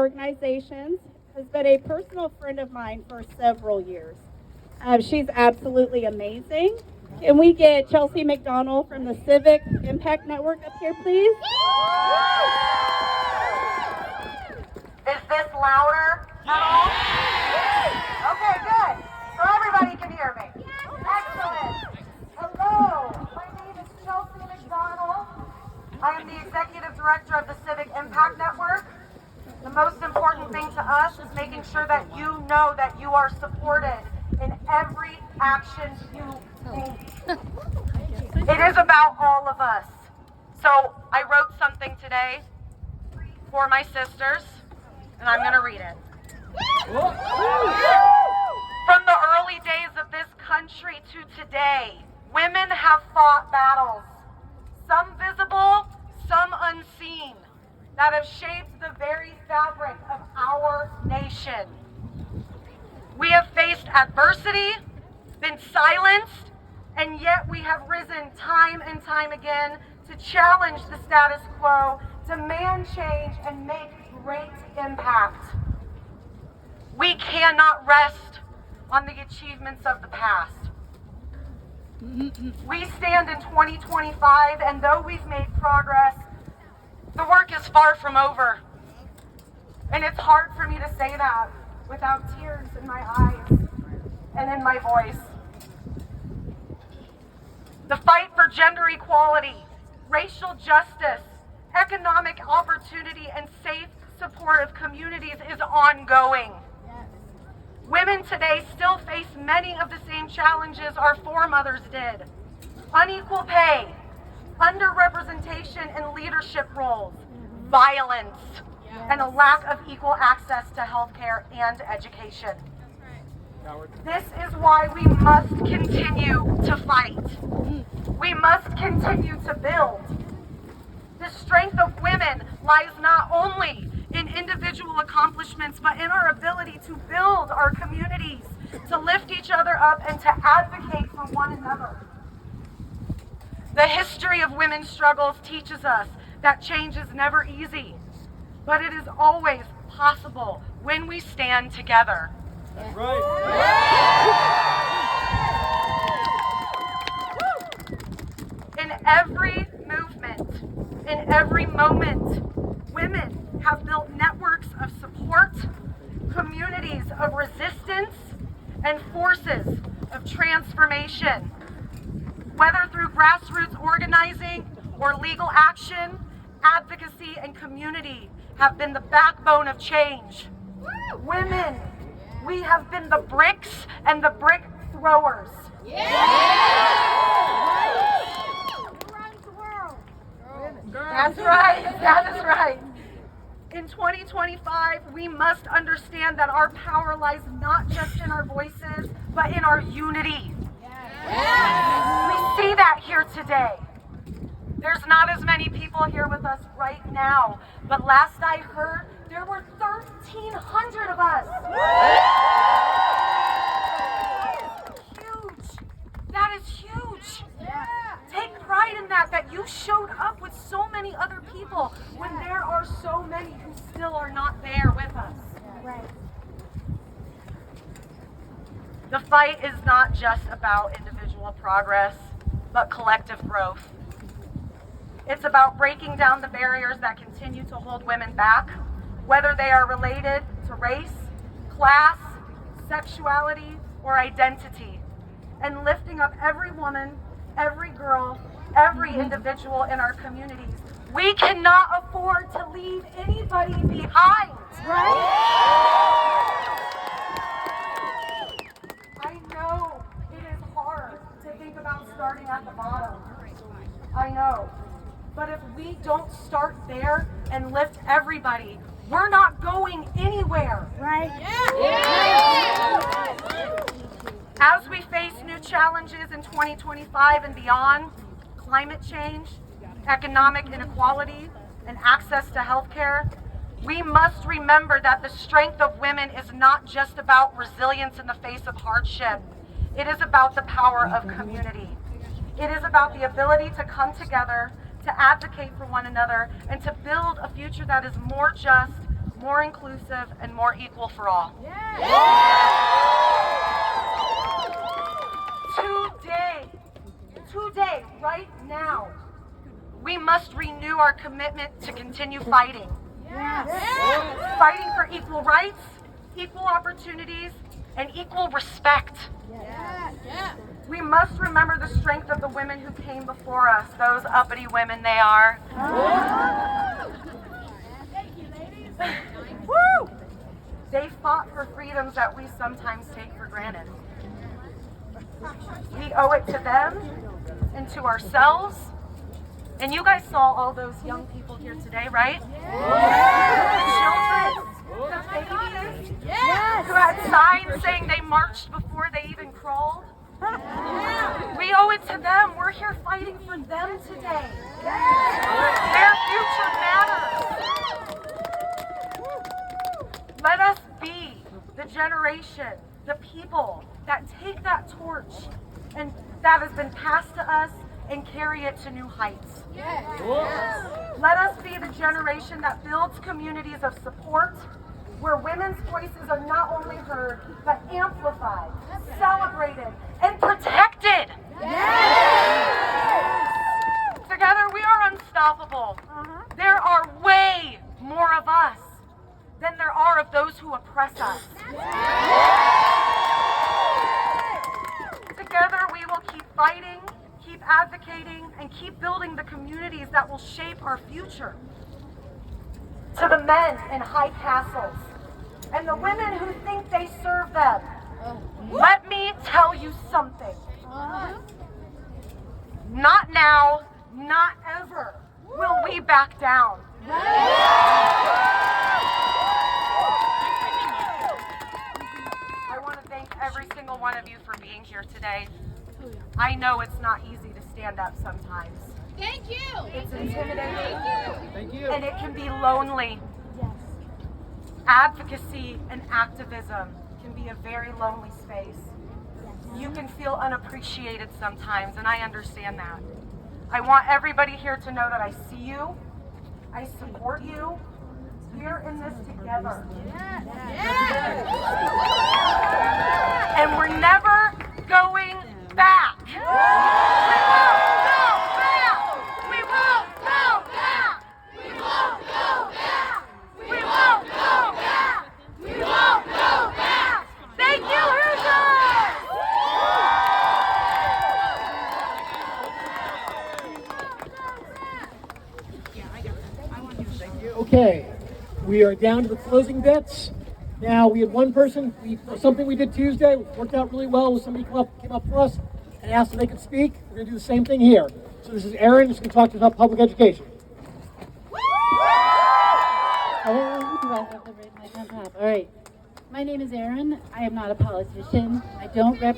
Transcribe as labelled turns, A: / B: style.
A: organizations, has been a personal friend of mine for several years. She's absolutely amazing. Can we get Chelsea McDonnell from the Civic Impact Network up here, please?
B: Is this louder at all? Okay, good. So everybody can hear me. Excellent. Hello, my name is Chelsea McDonnell. I am the Executive Director of the Civic Impact Network. The most important thing to us is making sure that you know that you are supported in every action you take. It is about all of us. So I wrote something today for my sisters, and I'm going to read it. From the early days of this country to today, women have fought battles, some visible, some unseen, that have shaped the very fabric of our nation. We have faced adversity, been silenced, and yet we have risen time and time again to challenge the status quo, demand change, and make great impact. We cannot rest on the achievements of the past. We stand in 2025, and though we've made progress, the work is far from over. And it's hard for me to say that without tears in my eyes and in my voice. The fight for gender equality, racial justice, economic opportunity, and safe, supportive communities is ongoing. Women today still face many of the same challenges our foremothers did. Unequal pay, underrepresentation in leadership roles, violence, and a lack of equal access to healthcare and education. This is why we must continue to fight. We must continue to build. The strength of women lies not only in individual accomplishments, but in our ability to build our communities, to lift each other up, and to advocate for one another. The history of women's struggles teaches us that change is never easy, but it is always possible when we stand together.
C: That's right.
B: In every movement, in every moment, women have built networks of support, communities of resistance, and forces of transformation. Whether through grassroots organizing or legal action, advocacy and community have been the backbone of change. Women, we have been the bricks and the brick throwers. That's right, that is right. In 2025, we must understand that our power lies not just in our voices, but in our unity. We see that here today. There's not as many people here with us right now, but last I heard, there were 1,300 of us. Huge. That is huge. Take pride in that you showed up with so many other people when there are so many who still are not there with us. The fight is not just about individual progress, but collective growth. It's about breaking down the barriers that continue to hold women back, whether they are related to race, class, sexuality, or identity, and lifting up every woman, every girl, every individual in our communities. We cannot afford to leave anybody behind. I know it is hard to think about starting at the bottom. I know. But if we don't start there and lift everybody, we're not going anywhere. As we face new challenges in 2025 and beyond, climate change, economic inequality, and access to healthcare, we must remember that the strength of women is not just about resilience in the face of hardship. It is about the power of community. It is about the ability to come together, to advocate for one another, and to build a future that is more just, more inclusive, and more equal for all. Today, right now, we must renew our commitment to continue fighting. Fighting for equal rights, equal opportunities, and equal respect. We must remember the strength of the women who came before us, those uppity women they are.
A: Thank you, ladies.
B: Woo! They fought for freedoms that we sometimes take for granted. We owe it to them and to ourselves. And you guys saw all those young people here today, right? The children, the babies, who had signs saying they marched before they even crawled. We owe it to them. We're here fighting for them today. Their future matters. Let us be the generation, the people that take that torch and that has been passed to us and carry it to new heights. Let us be the generation that builds communities of support where women's voices are not only heard, but amplified, celebrated, and protected. Together we are unstoppable. There are way more of us than there are of those who oppress us. Together we will keep fighting, keep advocating, and keep building the communities that will shape our future. To the men in high castles and the women who think they serve them, let me tell you something. Not now, not ever will we back down. I want to thank every single one of you for being here today. I know it's not easy to stand up sometimes.
C: Thank you.
B: It's intimidating.
C: Thank you.
B: And it can be lonely. Advocacy and activism can be a very lonely space. You can feel unappreciated sometimes, and I understand that. I want everybody here to know that I see you, I support you. We're in this together. And we're never going back. We won't go back. We won't go back. We won't go back. We won't go back. We won't go back. Thank you, Hoosiers!
D: Okay, we are down to the closing bits. Now, we had one person, something we did Tuesday, worked out really well, was somebody came up to us and asked if they could speak. We're going to do the same thing here. So this is Erin, who's going to talk to us about public education.
E: Oh, do I have the right mic on top? All right. My name is Erin. I am not a politician. I don't represent